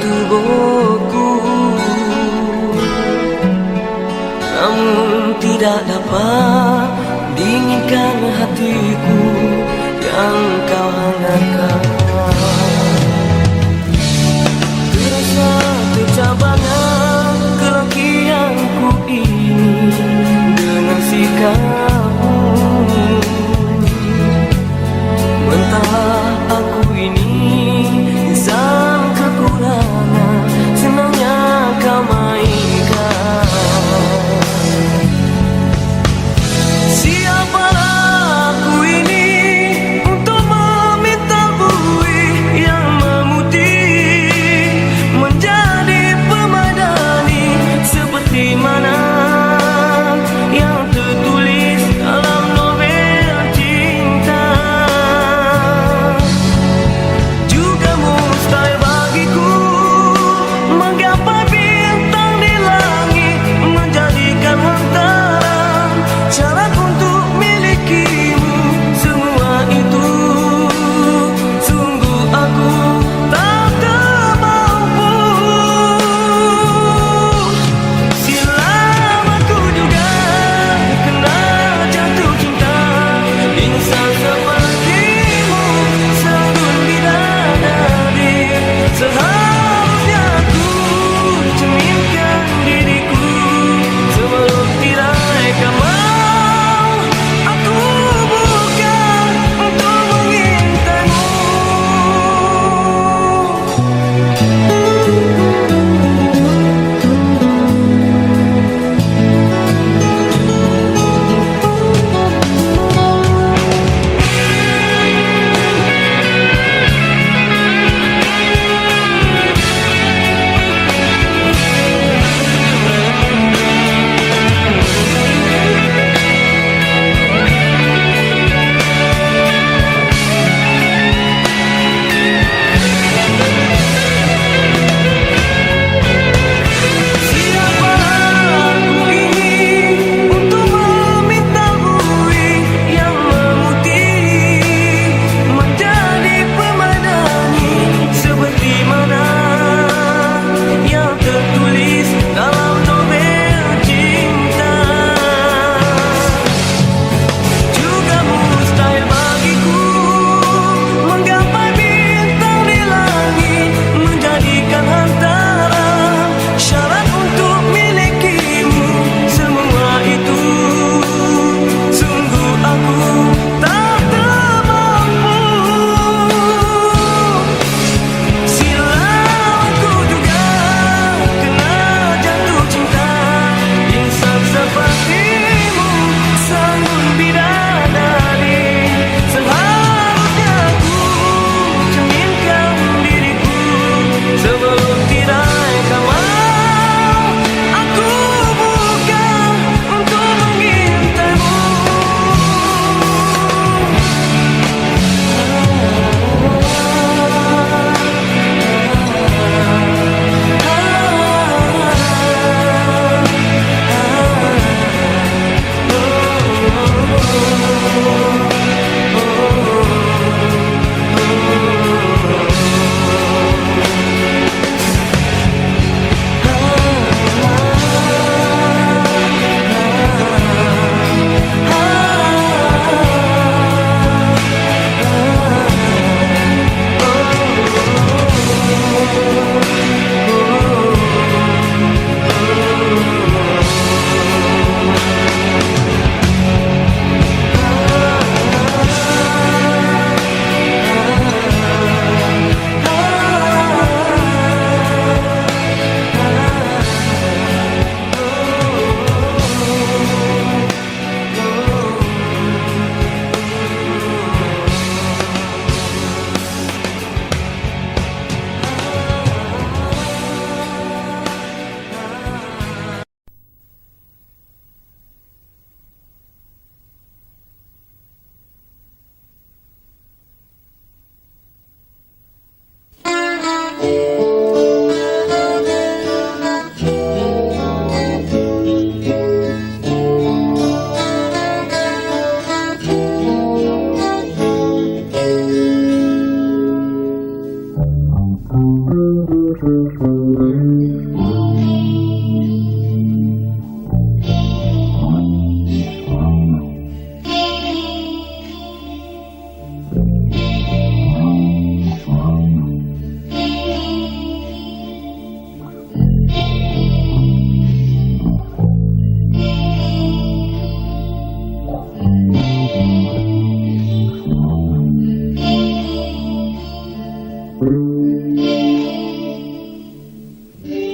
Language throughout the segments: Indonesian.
tubuhku, namun tidak dapat dinginkan hatiku yang kau hangatkan. Terasa kecabangan kelengkianku ini dengan sikapmu. Mentahlah aku ini insan kekurangan, senangnya kau mainkan. Siapalah aku ini untuk meminta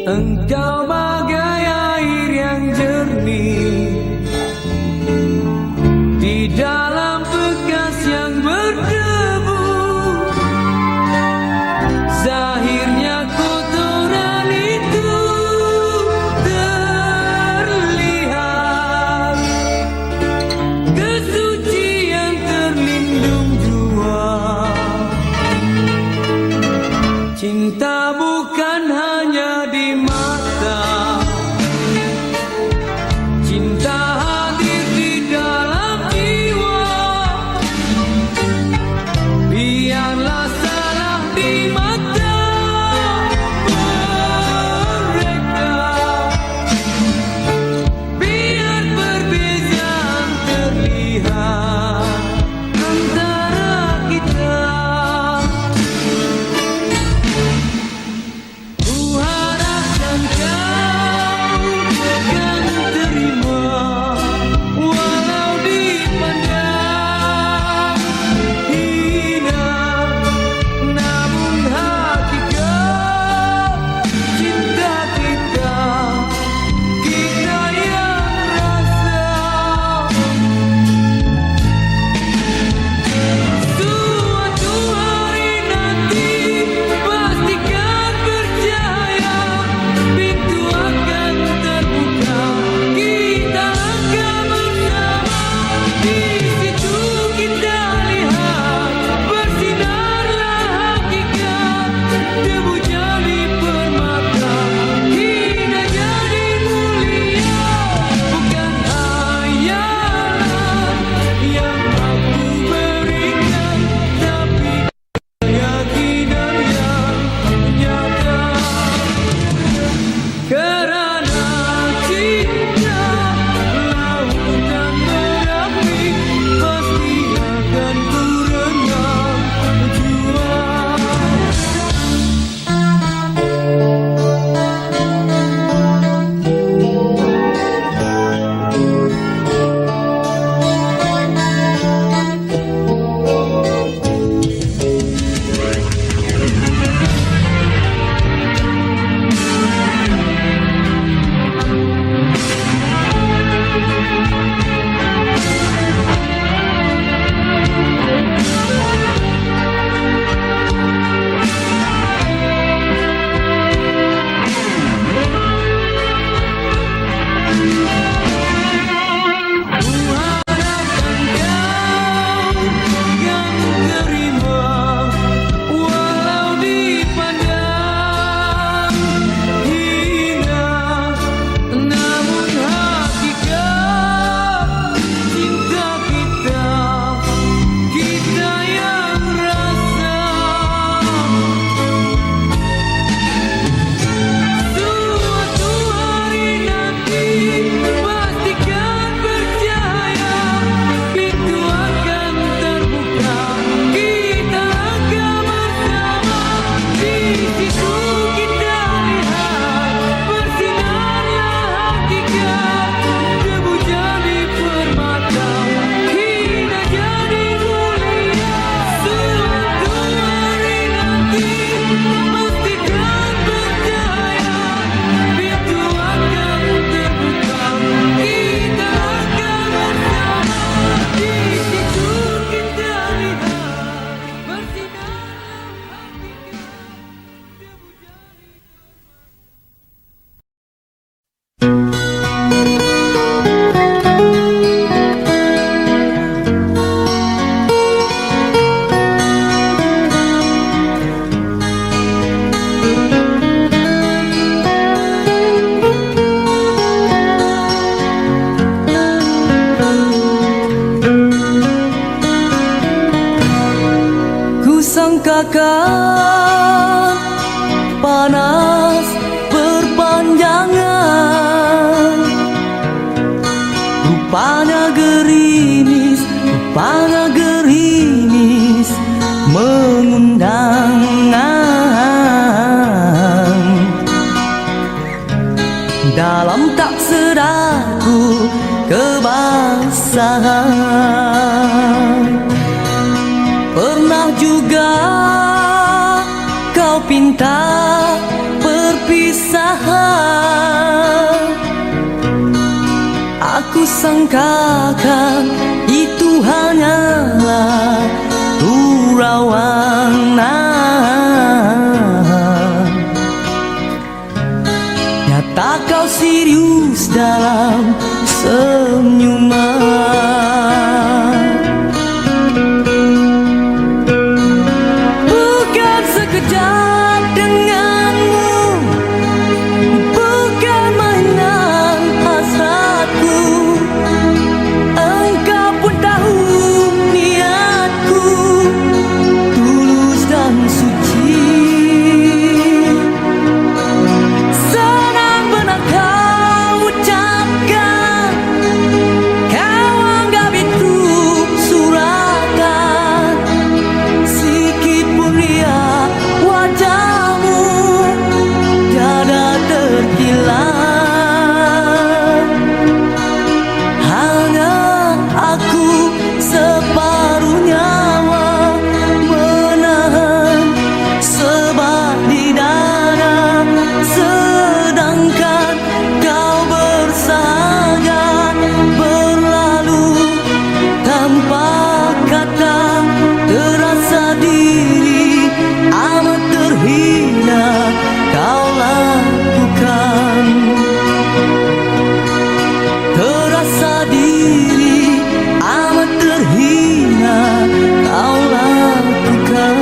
Engkau bagai air yang jernih di dalam bekas yang berdebu. Zahirnya kotoran itu terlihat, kesucian terlindung jua. Cinta bukan hanya di mata, cinta hadir di dalam jiwa. Biarlah salah di mata mereka, biar perbezaan terlihat antara kita. Sangkakan panas berpanjangan, rupanya gerimis mengundang. Dalam tak sedarku kebasahan, pernah juga kau pinta perpisahan. sangkakan itu hanyalah gurauan. Nyata kau serius dalam senyuman. Bukan sekejap denganmu, bukan mainan hasratku. Engkau pun tahu niatku tulus dan suci. Senang benar kau ucapkan, kau anggap itu suratan. Sikit pun riak wajahmu tiada terkilat. Hanya aku separuh nyawa menahan sebab di dada, sedangkan kau bersahaja berlalu tanpa kata. Terasa diri amat terhina kau lakukan. Terasa diri amat terhina kau lakukan.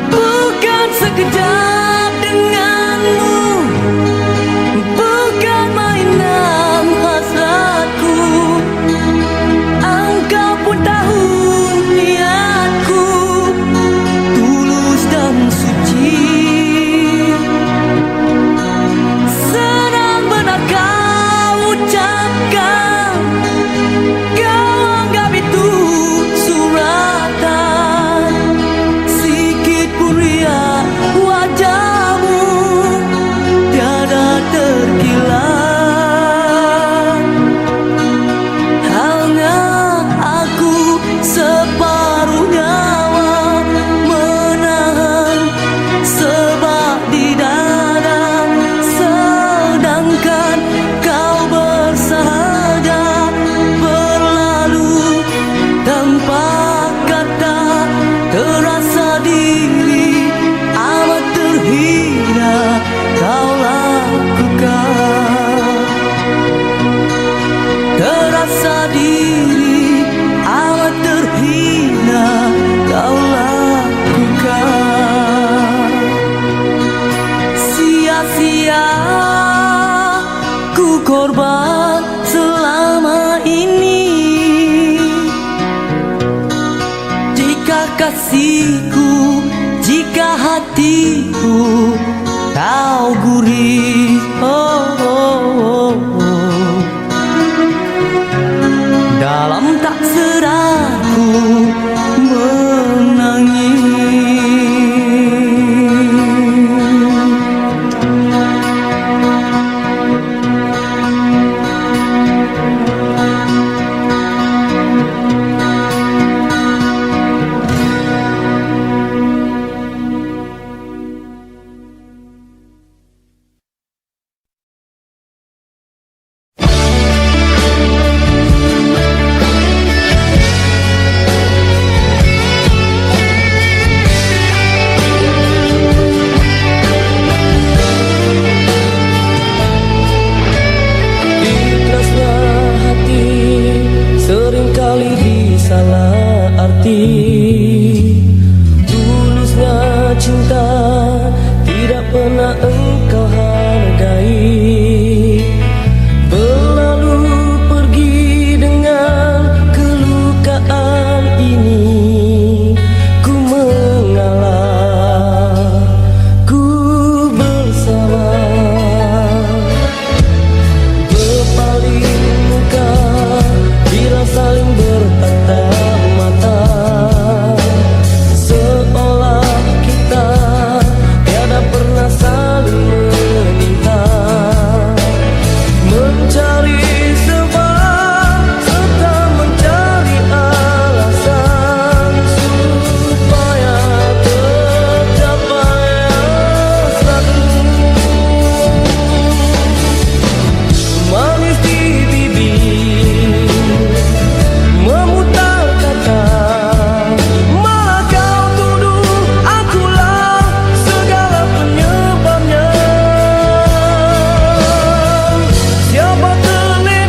Bukan sekejap denganmu, bukan mainan hasratku. Engkau pun tahu niatku tulus dan suci. Senang benar kau ucapkan, kau anggap itu suratan. Sikit pun riak wajahmu tiada terkilat. Hanya aku separuh nyawa menahan sebab di dada, sedangkan kau bersahaja berlalu tanpa kata. Terasa diri amat terhina kau lakukan. Terasa diri amat terhina kau lakukan. Sia-sia ku korban selama ini. Jika kasihku, jika hatiku kau gurih, dalam tak sedarku menangis. Berlalu pergi dengan kelukaan ini. mencari sebab serta mencari alasan supaya tercapai hasratku. Manis di bibir memutar kata, malah kau tuduh akulah segala penyebabnya. Siapa terlena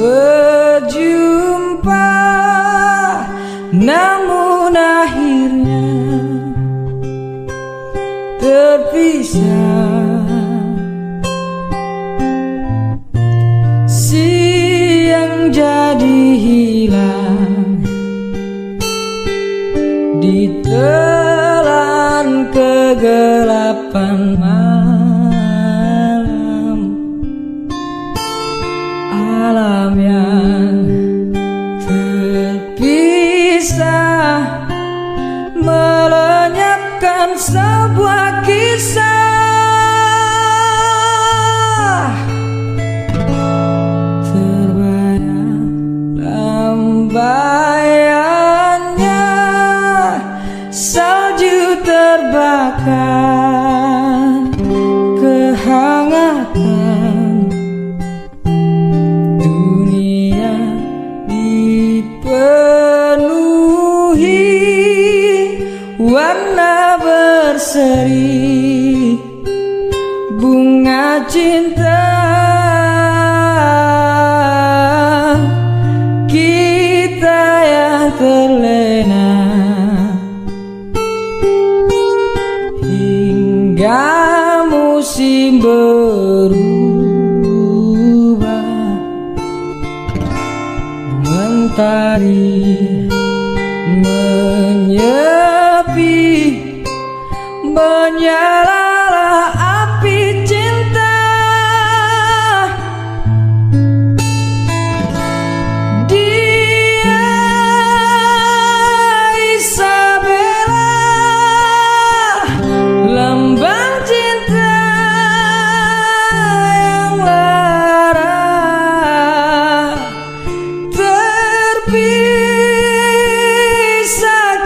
berjumpa, namun akhirnya terpisah. Siang jadi hilang, ditelan kegelapan malam. Alam yang terpisah melenyapkan sebuah kisah. Terbayang lambayannya, salju terbakar kehangatan. Dunia dipenuhi warna berseri, bunga cinta. Kita yang terlena hingga musim berubah. Mentari menyepi, menyalalah api cinta. Dia Isabella, lambang cinta yang lara, terpisah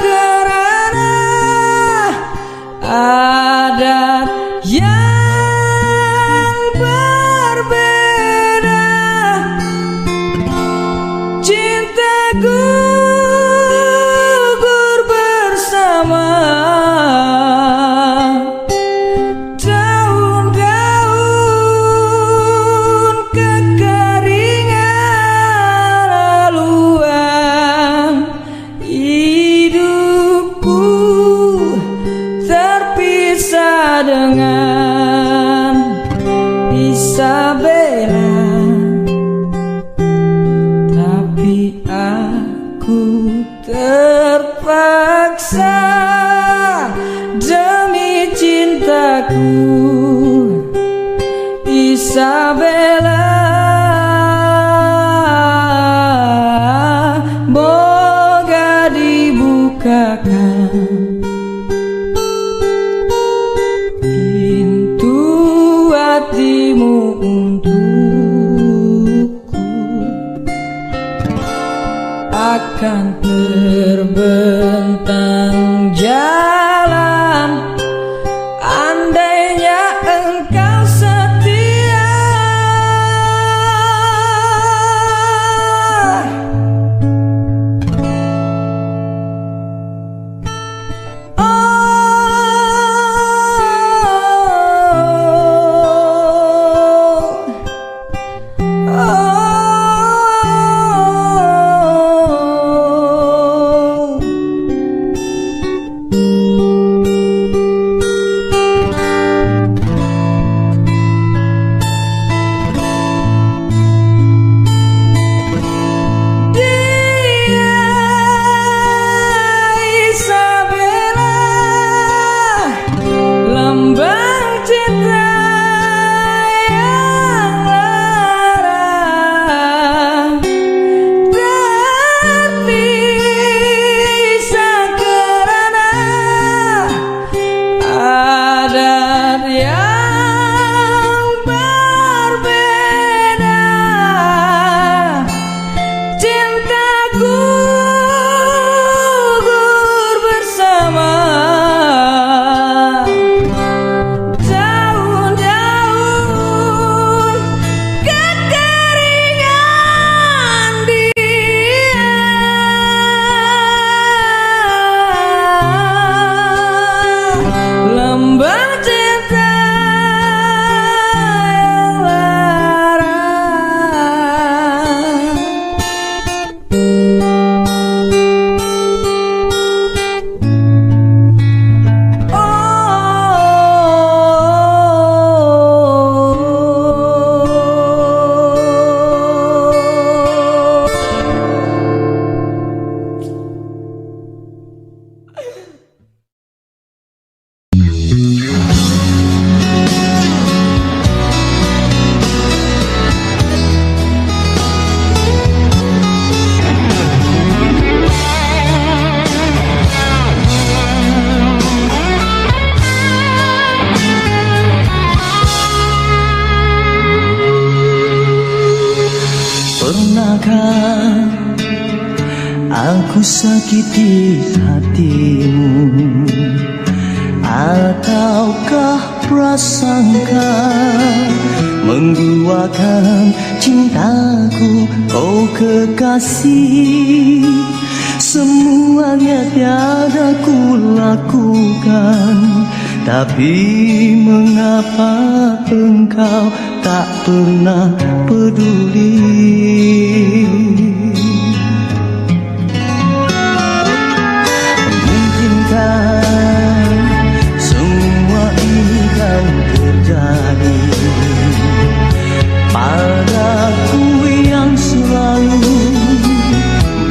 karena adat yang berbeda. Cinta gugur bersama daun-daun kekeringan. Laluan hidupku terpisah dengan Isabella, tapi aku terpaksa demi cintaku. Isabella, moga dibukakan pintu hatimu untukku. Akan terbentang jalan andainya engkau setia. Oh, aku sakiti hatimu, ataukah prasangka mengguakan cintaku, oh kekasih. Semuanya tiada ku lakukan, tapi mengapa engkau tak pernah peduli? Mungkinkah semua ini kan terjadi padaku yang selalu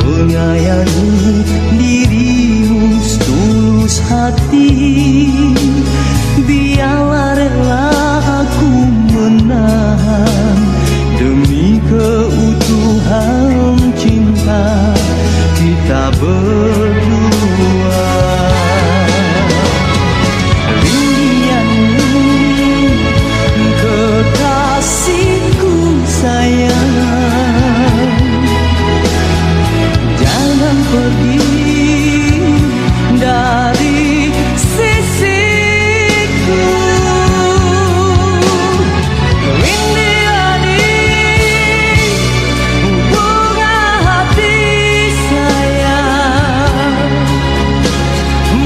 menyayangi dirimu setulus hati. Biarlah rela aku menahan demi keutuhan cinta kita berdua. Rindianmu kekasihku sayang, jangan pergi dari sisiku. Rindiani bunga hati sayang,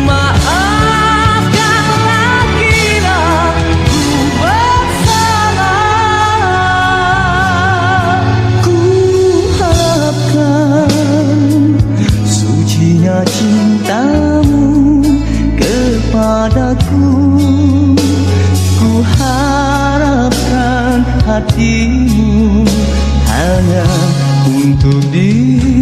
maafkanlah kira ku bersalah. Ku harapkan sucinya cintamu kepadaku, ku harapkan hatimu hanya untuk diriku.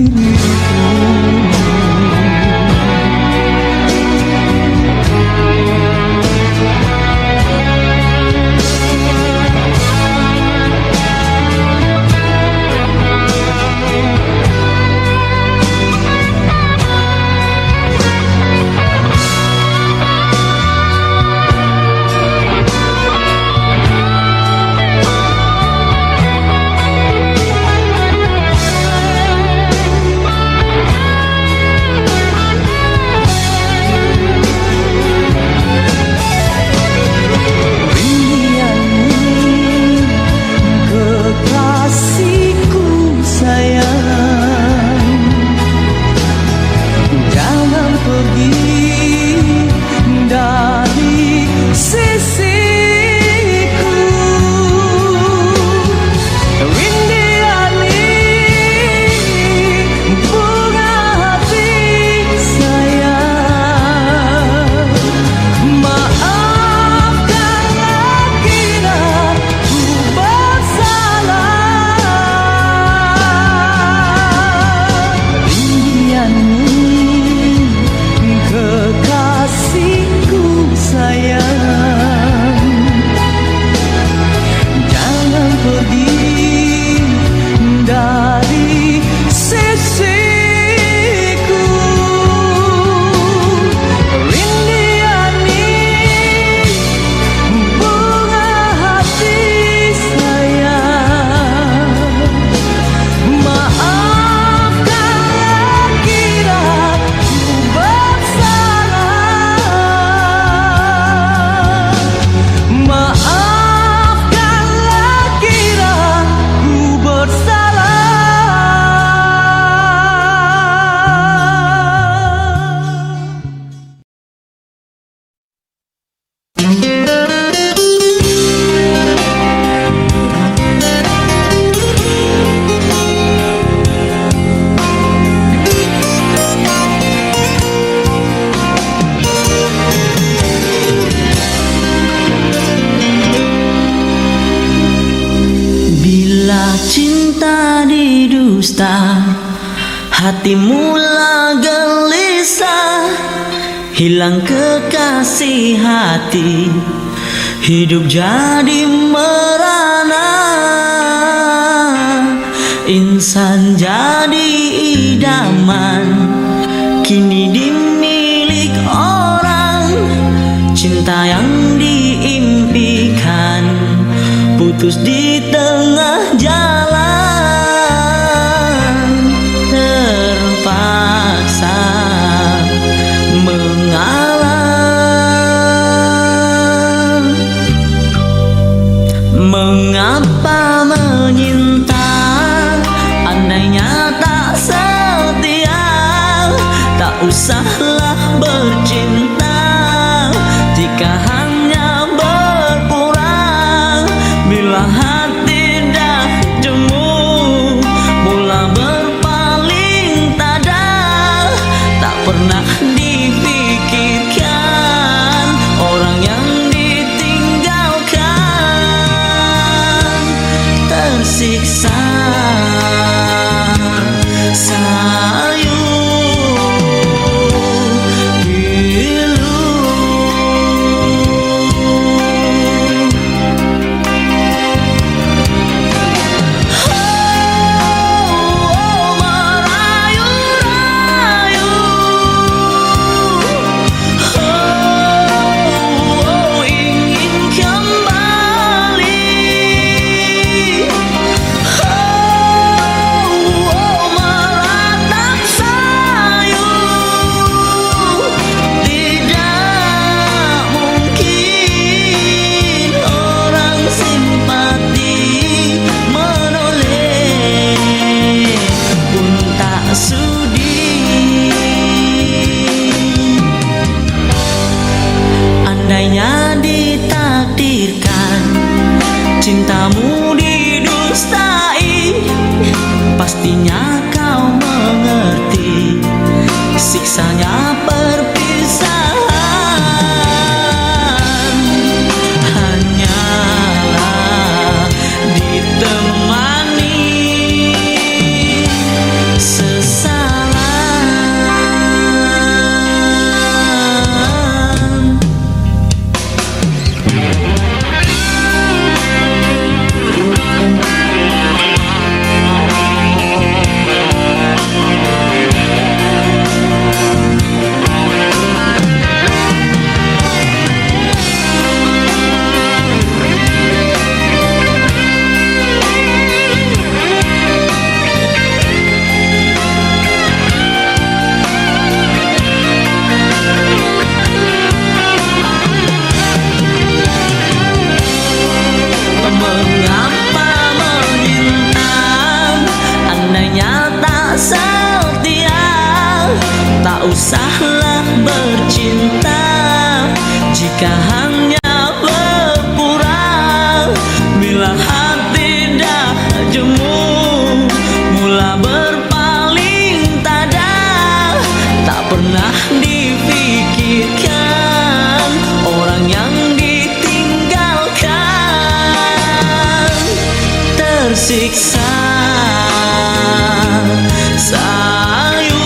Kekasihku sayang, jangan pergi dari sisiku. Rindiani bunga hati sayang, maafkanlah kira ku bersalah. Rindianmu kekasihku sayang, jangan pergi dari sisiku. Rindiani bunga hati sayang, maafkanlah kira ku bersalah. Maafkanlah kira ku bersalah. Bila cinta didusta, hati mula gelisah, hilang kekasih hati, hidup jadi merana. Insan jadi idaman, kini dimilik orang. Cinta yang diimpikan putus di tengah jalan, terpaksa Mengapa menyinta andainya tak setia? Tak usahlah bercinta jika hanya berpura. Bila hati dah jemu mula berpaling tada, tak pernah dipikirkan orang yang ditinggalkan tersiksa. Sayu pilu, merayu-rayu, ingin kembali, meratap sayu. Tidak mungkin orang simpati menoleh pun tak sudi. Andainya ditakdirkan cintamu didustai, pastinya kau mengerti siksanya perpisahan. Hanyalah ditemani sesalan. Mengapa menyinta andainya tak setia? Tak usahlah bercinta jika hanya berpura. Bila hati dah jemu mula berpaling tada, tak pernah dipikirkan orang yang ditinggalkan tersiksa. Sayu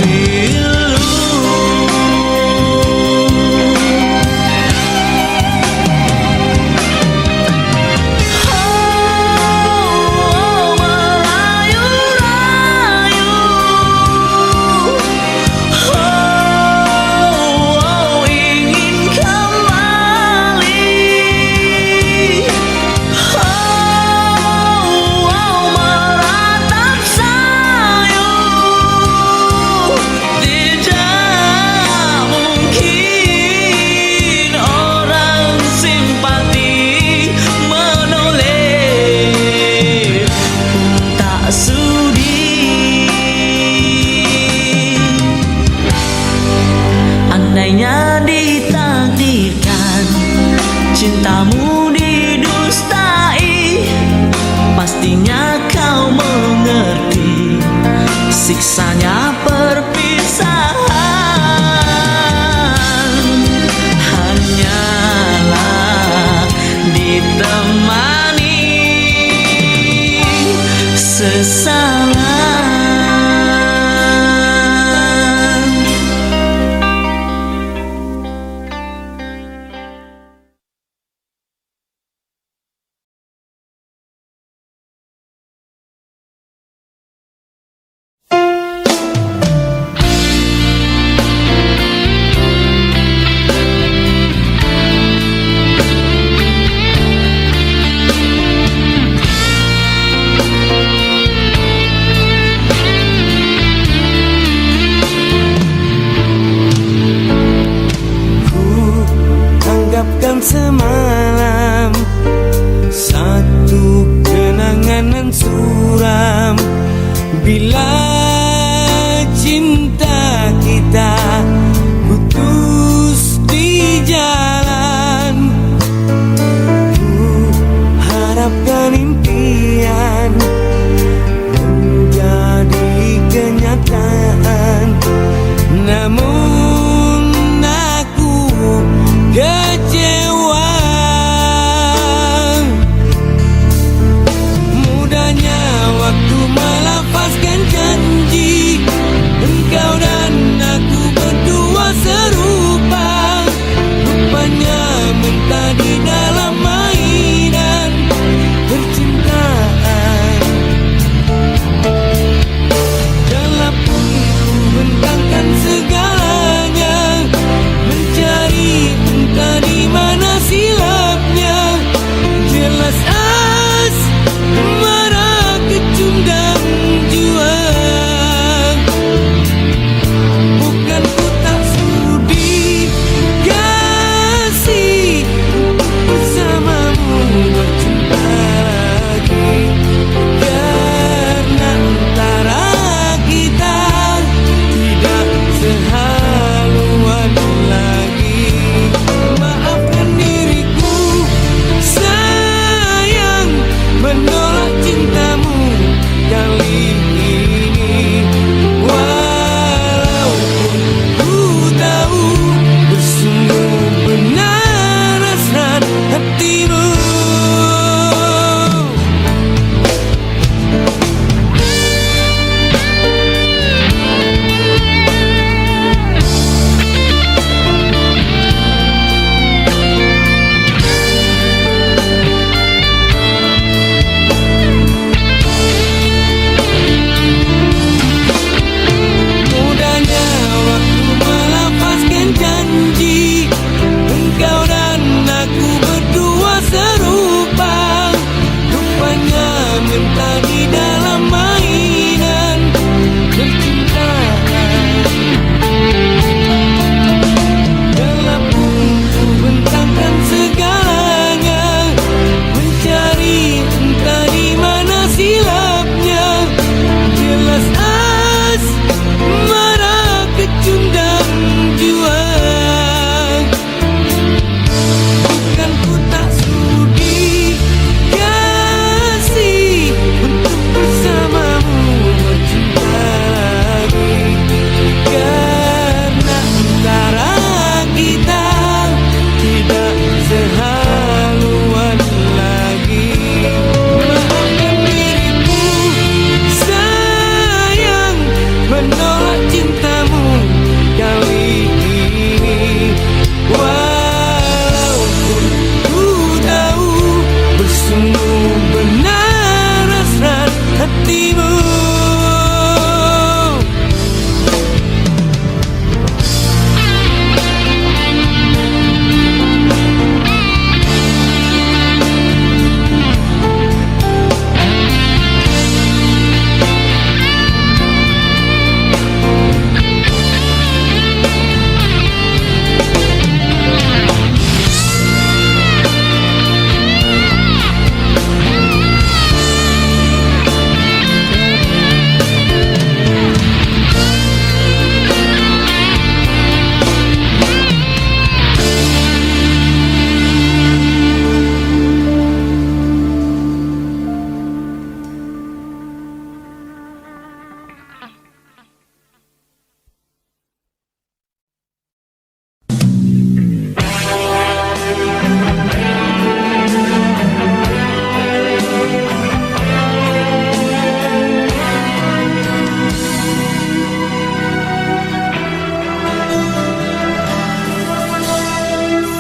pilu, merayu-rayu, ingin kembali, malam semalam, satu kenangan nan suram. Bila cinta kita putus di jalan, ku harapkan impian menjadi kenyataan. Namun aku kecewa. Mudahnya waktu melafazkan janji, engkau dan aku berdua serupa. Rupanya mentah di dalam mainan percintaan. Dalam pun ku bentangkan segalanya, mencari entah di mana silapnya. Jelas asmara kecundang jua. Bukan ku tak sudi kasih bersamamu bercinta lagi, karena antara kita tidak sehaluan lagi. Maafkan diriku sayang, menolak cintamu kali ini. Walaupun ku tahu bersungguh benar hasrat hatimu. Mudahnya waktu melafazkan janji, engkau dan aku berdua serupa. Rupanya mentah di dalam mainan percintaan. Dalam pun ku bentangkan segalanya, mencari entah di mana silapnya. Jelas asmara kecundang jua. Bukan ku tak sudi kasih untuk bersamamu bercinta lagi, karena antara kita tidak sehaluan lagi. Maafkan diriku sayang, menolak cintamu kali ini. Walaupun ku tahu bersungguh benar hasrat hatimu.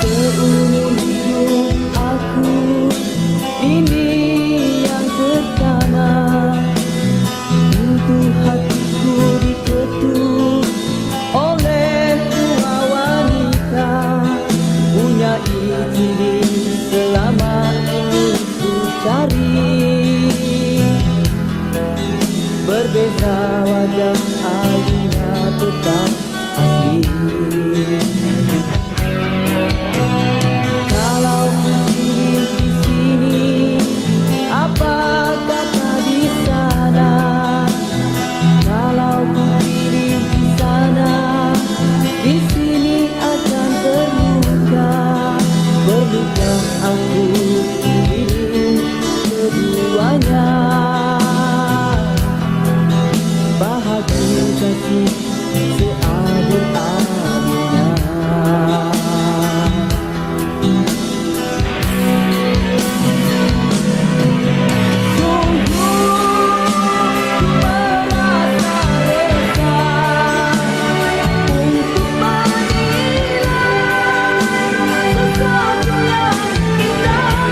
Seumur hidup aku ini yang pertama, pintu hatiku diketuk oleh dua wanita. Punya diri selama ini ku cari, berbeza wajah Alina tetap asli. menikah aku ingin keduanya. Bahagia kasih seadil-adilnya. Sesuatu yang indah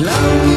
Lama